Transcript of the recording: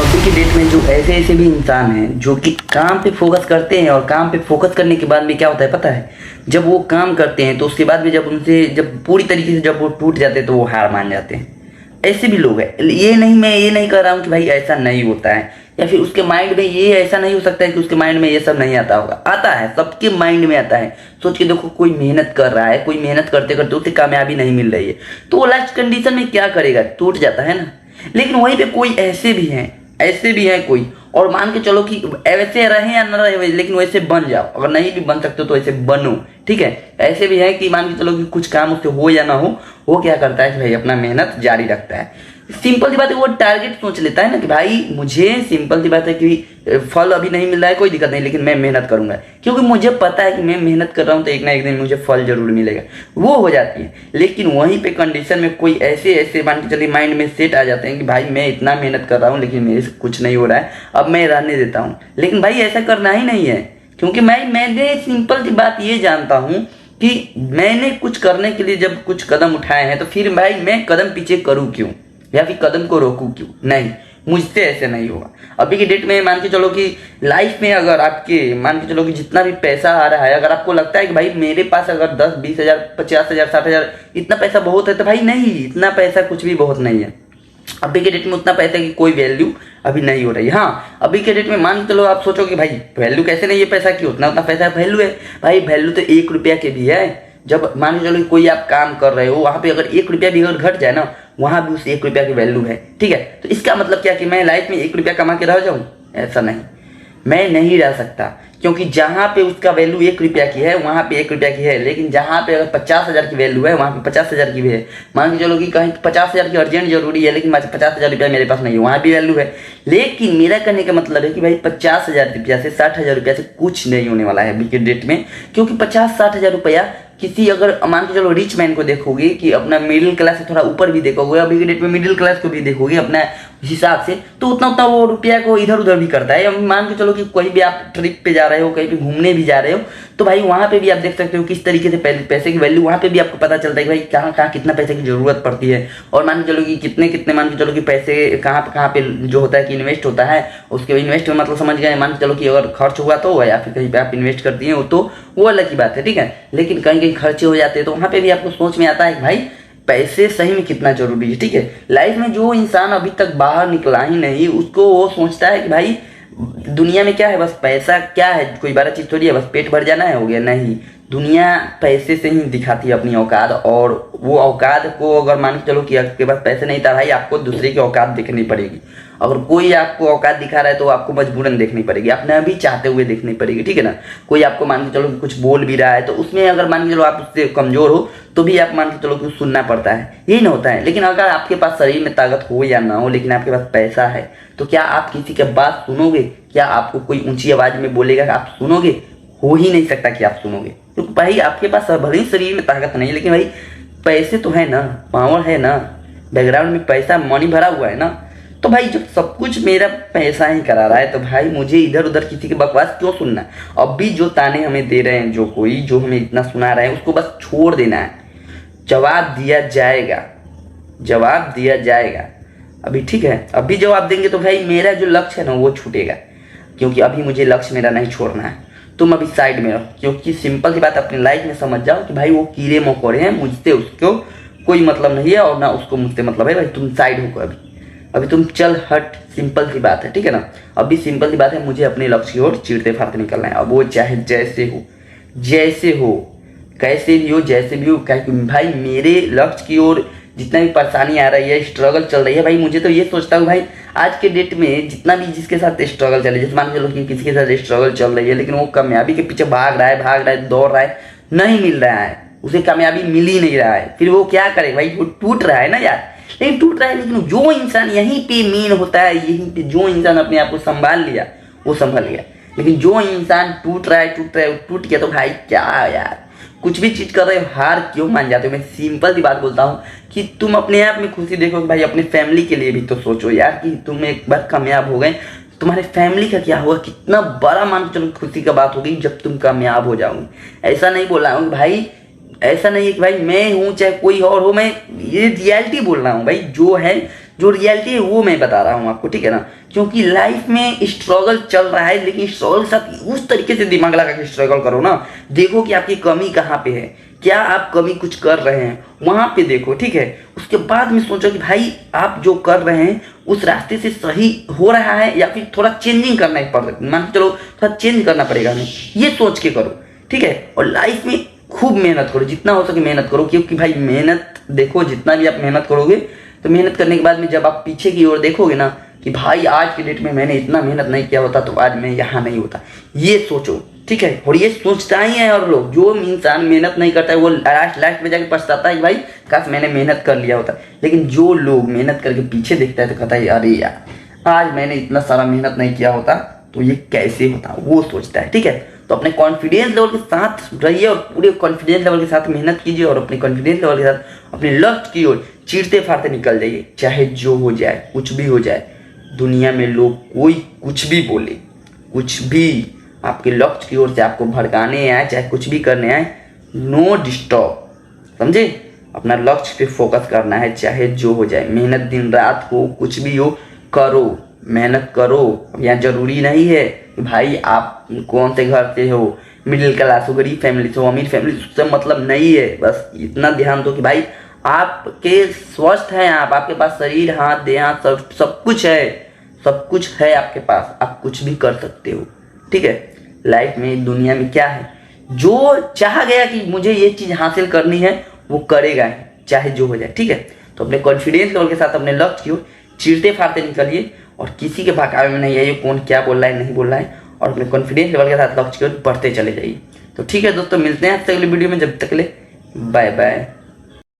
अभी की डेट में जो ऐसे ऐसे भी इंसान हैं जो कि काम पे फोकस करते हैं, और काम पे फोकस करने के बाद में क्या होता है पता है, जब वो काम करते हैं तो उसके बाद में जब पूरी तरीके से जब वो टूट जाते हैं तो वो हार मान जाते हैं। ऐसे भी लोग हैं। मैं ये नहीं कर रहा हूँ कि भाई ऐसा नहीं होता है, या फिर उसके माइंड में ये ऐसा नहीं हो सकता है कि उसके माइंड में ये सब नहीं आता होगा। आता है, सबके माइंड में आता है। सोच के देखो, कोई मेहनत कर रहा है, कोई मेहनत करते करते उसे कामयाबी नहीं मिल रही है, तो वो लास्ट कंडीशन में क्या करेगा, टूट जाता है ना। लेकिन वहीं पे कोई ऐसे भी हैं कोई, और मान के चलो कि वैसे रहे या न रहे, लेकिन वैसे बन जाओ। अगर नहीं भी बन सकते हो तो ऐसे बनो, ठीक है। ऐसे भी है कि मान के चलो कि कुछ काम उससे हो या ना हो, वो क्या करता है कि भाई अपना मेहनत जारी रखता है। सिंपल सी बात है, वो टारगेट सोच लेता है ना कि भाई मुझे, सिंपल सी बात है कि फल अभी नहीं मिल रहा है, कोई दिक्कत नहीं, लेकिन मैं मेहनत करूंगा, क्योंकि मुझे पता है कि मैं मेहनत कर रहा हूं तो एक ना एक दिन मुझे फल जरूर मिलेगा। वो हो जाती है। लेकिन वहीं पे कंडीशन में कोई ऐसे ऐसे मान के चलिए माइंड में सेट आ जाते हैं कि भाई मैं इतना मेहनत कर रहा हूँ लेकिन मेरे से कुछ नहीं हो रहा है, अब मैं रहने देता हूँ। लेकिन भाई ऐसा करना ही नहीं है, क्योंकि मैंने सिंपल सी बात ये जानता हूँ कि मैंने कुछ करने के लिए जब कुछ कदम उठाए हैं तो फिर भाई मैं कदम पीछे करूँ क्यों, या फिर कदम को रोकूं क्यों। नहीं, मुझसे ऐसे नहीं होगा। अभी की डेट में मान के चलो कि लाइफ में अगर आपके मान के चलो कि जितना भी पैसा आ रहा है, अगर आपको लगता है कि भाई मेरे पास अगर 10-20 हज़ार 50 हज़ार 60 हज़ार इतना पैसा बहुत है, तो भाई नहीं, इतना पैसा कुछ भी बहुत नहीं है। अभी के डेट में उतना पैसे की कोई वैल्यू अभी नहीं हो रही। हाँ, अभी के डेट में मान के चलो आप सोचो कि भाई वैल्यू कैसे नहीं है पैसा की, उतना उतना पैसा वैल्यू है। भाई वैल्यू तो 1 रुपया के भी है। जब मान के चलो कोई आप काम कर रहे हो, वहां पे अगर 1 रुपया भी अगर घट जाए ना, वहां भी उस 1 रुपया की वैल्यू है, ठीक है। तो इसका मतलब क्या कि मैं लाइफ में 1 रुपया कमा के रह जाऊं? ऐसा नहीं, मैं नहीं रह सकता, क्योंकि जहां पे उसका वैल्यू 1 रुपया की है वहां पे 1 रुपया की है। लेकिन जहां पे अगर 50 हज़ार की वैल्यू है वहां पे 50 हज़ार की भी है। मान के चलो कि कहीं 50 हज़ार की अर्जेंट जरूरी है, लेकिन 50 हज़ार रुपया मेरे पास नहीं है, वहां भी वैल्यू है। लेकिन मेरा कहने का मतलब है कि भाई 50 हज़ार रुपया से 60 हज़ार रुपया से कुछ नहीं होने वाला है अभी के डेट में। क्योंकि 50-60 हज़ार रुपया किसी, अगर मान के चलो रिच मैन को देखोगे कि अपना मिडिल क्लास से थोड़ा ऊपर भी देखोगे, अभी के डेट में मिडिल क्लास को भी देखोगे अपना हिसाब से, तो उतना उतना वो रुपया को इधर उधर भी करता है। मान के चलो कि कहीं भी आप ट्रिप पे जा रहे हो, कहीं भी घूमने भी जा रहे हो, तो भाई वहां पे भी आप देख सकते हो किस तरीके से पैसे की वैल्यू, वहां पे भी आपको पता चलता है कि भाई कहाँ कहाँ कितना पैसे की जरूरत पड़ती है। और मान के चलो कि कितने कितने मान के चलो कि पैसे कहाँ पे जो होता है कि इन्वेस्ट होता है, उसके इन्वेस्ट में मतलब समझ गए। मान के चलो कि अगर खर्च हुआ तो, या फिर कहीं पे आप इन्वेस्ट कर दिए हो तो वो अलग की बात है, ठीक है। लेकिन कहीं कहीं खर्चे हो जाते हैं तो वहां पे भी आपको सोच में आता है कि भाई पैसे सही में कितना जरूरी है, ठीक है। लाइफ में जो इंसान अभी तक बाहर निकला ही नहीं, उसको वो सोचता है कि भाई दुनिया में क्या है, बस पैसा क्या है, कोई बड़ा चीज थोड़ी है, बस पेट भर जाना है, हो गया। नहीं, दुनिया पैसे से ही दिखाती है अपनी औकात, और वो औकात को अगर मान के चलो कि आपके पास पैसे नहीं था भाई, आपको दूसरे की औकात देखनी पड़ेगी। अगर कोई आपको औकात दिखा रहा है तो आपको मजबूरन देखनी पड़ेगी, आपने अभी चाहते हुए देखनी पड़ेगी, ठीक है ना। कोई आपको मान के चलो कि कुछ बोल भी रहा है तो उसमें अगर मान के चलो आप उससे कमजोर हो तो भी आप मान के चलो कि सुनना पड़ता है, यही ना होता है। लेकिन अगर आपके पास शरीर में ताकत हो या ना हो, लेकिन आपके पास पैसा है, तो क्या आप किसी की बात सुनोगे? क्या आपको कोई ऊंची आवाज में बोलेगा कि आप सुनोगे? हो ही नहीं सकता कि आप सुनोगे, क्योंकि भाई आपके पास भले ही शरीर में ताकत नहीं, लेकिन भाई पैसे तो है ना, पावर है ना, बैकग्राउंड में पैसा मनी भरा हुआ है ना। तो भाई जब सब कुछ मेरा पैसा ही करा रहा है, तो भाई मुझे इधर उधर किसी की बकवास क्यों सुनना। अब भी जो ताने हमें दे रहे हैं, जो हमें इतना सुना रहे हैं, उसको बस छोड़ देना है। जवाब दिया जाएगा, जवाब दिया जाएगा अभी, ठीक है। अभी जवाब देंगे तो भाई मेरा जो लक्ष्य है ना वो छूटेगा, क्योंकि अभी मुझे लक्ष्य मेरा नहीं छोड़ना है। तुम अभी साइड में रहो, क्योंकि सिंपल सी बात अपनी लाइफ में समझ जाओ कि भाई वो कीड़े मकोड़े हैं, मुझसे उसको कोई मतलब नहीं है, और ना उसको मुझसे मतलब है। भाई तुम साइड हो, अभी तुम चल हट, सिंपल सी बात है, ठीक है ना। अभी सिंपल सी बात है, मुझे अपने लक्ष्य की ओर चीरते फाड़ते निकलना है। अब वो चाहे जैसे हो, कैसे भी हो, जैसे भी हो, भाई मेरे लक्ष्य की ओर जितना भी परेशानी आ रही है, स्ट्रगल चल रही है, भाई मुझे तो ये सोचता हूँ भाई आज के डेट में जितना भी जिसके साथ स्ट्रगल चल रही है, जैसे मान के चलो कि किसी के साथ स्ट्रगल चल रही है, लेकिन वो कामयाबी के पीछे भाग रहा है, दौड़ रहा है, नहीं मिल रहा है, उसे कामयाबी मिल ही नहीं रहा है, फिर वो क्या करे भाई, वो टूट रहा है ना यार। लेकिन टूट रहा है, लेकिन जो इंसान यहीं पे मेन होता है, यहीं पे जो इंसान अपने आप को संभाल लिया वो संभल गया। लेकिन जो इंसान टूट रहा है टूट गया, तो भाई क्या यार, कुछ भी चीज कर रहे हो, हार क्यों मान जाते हो। मैं सिंपल सी बात बोलता हूँ कि तुम अपने आप में खुशी देखो, भाई अपने फैमिली के लिए भी तो सोचो यार, कि तुम एक बार कामयाब हो गए, तुम्हारे फैमिली का क्या होगा, कितना बड़ा मान के चलो खुशी का बात होगी जब तुम कामयाब हो जाओगे। ऐसा नहीं बोल रहा हूँ भाई, ऐसा नहीं है कि भाई मैं हूँ चाहे कोई और हो, मैं ये रियलिटी बोल रहा हूँ भाई, जो है जो रियलिटी है वो मैं बता रहा हूँ आपको, ठीक है ना। क्योंकि लाइफ में स्ट्रगल चल रहा है, लेकिन स्ट्रगल के साथ उस तरीके से दिमाग लगा के स्ट्रगल करो ना, देखो कि आपकी कमी कहाँ पे है, क्या आप कमी कुछ कर रहे हैं वहां पे देखो, ठीक है। उसके बाद में सोचो कि भाई आप जो कर रहे हैं उस रास्ते से सही हो रहा है या फिर थोड़ा चेंजिंग करना ही पड़ेगा, मान के चलो थोड़ा चेंज करना पड़ेगा हमें, ये सोच के करो, ठीक है। और लाइफ में खूब मेहनत करो, जितना हो सके मेहनत करो, क्योंकि भाई मेहनत देखो, जितना भी आप मेहनत करोगे तो मेहनत करने के बाद में जब आप पीछे की ओर देखोगे ना कि भाई आज के डेट में मैंने इतना मेहनत नहीं किया होता तो आज मैं यहाँ नहीं होता, ये सोचो, ठीक है। और ये सोचता ही है और लोग, जो इंसान मेहनत नहीं करता है वो लास्ट में जाके पछताता है भाई काश मैंने मेहनत कर लिया होता। लेकिन जो लोग मेहनत करके पीछे देखता है तो कहता है अरे यार आज मैंने इतना सारा मेहनत नहीं किया होता तो ये कैसे होता, वो सोचता है, ठीक है। तो अपने कॉन्फिडेंस लेवल के साथ रहिए और पूरे कॉन्फिडेंस लेवल के साथ मेहनत कीजिए और अपने कॉन्फिडेंस लेवल के साथ अपने लक्ष्य की ओर चीरते फाड़ते निकल जाइए, चाहे जो हो जाए, कुछ भी हो जाए। दुनिया में लोग कोई कुछ भी बोले, कुछ भी आपके लक्ष्य की ओर से आपको भड़काने आए, चाहे कुछ भी करने आए, नो डिस्टर्ब, समझे। अपना लक्ष्य पे फोकस करना है, चाहे जो हो जाए। मेहनत दिन रात हो, कुछ भी हो, करो, मेहनत करो। यहाँ जरूरी नहीं है कि भाई आप कौन से घर से हो, मिडिल क्लास हो, गरीब फैमिली से हो, अमीर फैमिली से, उससे मतलब नहीं है। बस इतना ध्यान दो कि भाई आपके स्वस्थ हैं, आपके पास शरीर, हाथ, देह, सब कुछ है, सब कुछ है आपके पास, आप कुछ भी कर सकते हो, ठीक है। लाइफ में, दुनिया में क्या है, जो चाह गया कि मुझे ये चीज हासिल करनी है वो करेगा ही, चाहे जो हो जाए, ठीक है। तो अपने कॉन्फिडेंस लेवल के साथ अपने लक्ष्य की ओर चीरते फाड़ते निकलिए और किसी के बहकावे में नहीं आइए, कौन क्या बोल रहा है नहीं बोल रहा है, और अपने कॉन्फिडेंस लेवल के साथ लक्ष्य की ओर बढ़ते चले जाइए। तो ठीक है दोस्तों, मिलते हैं आपसे अगली वीडियो में, जब तक ले बाय बाय।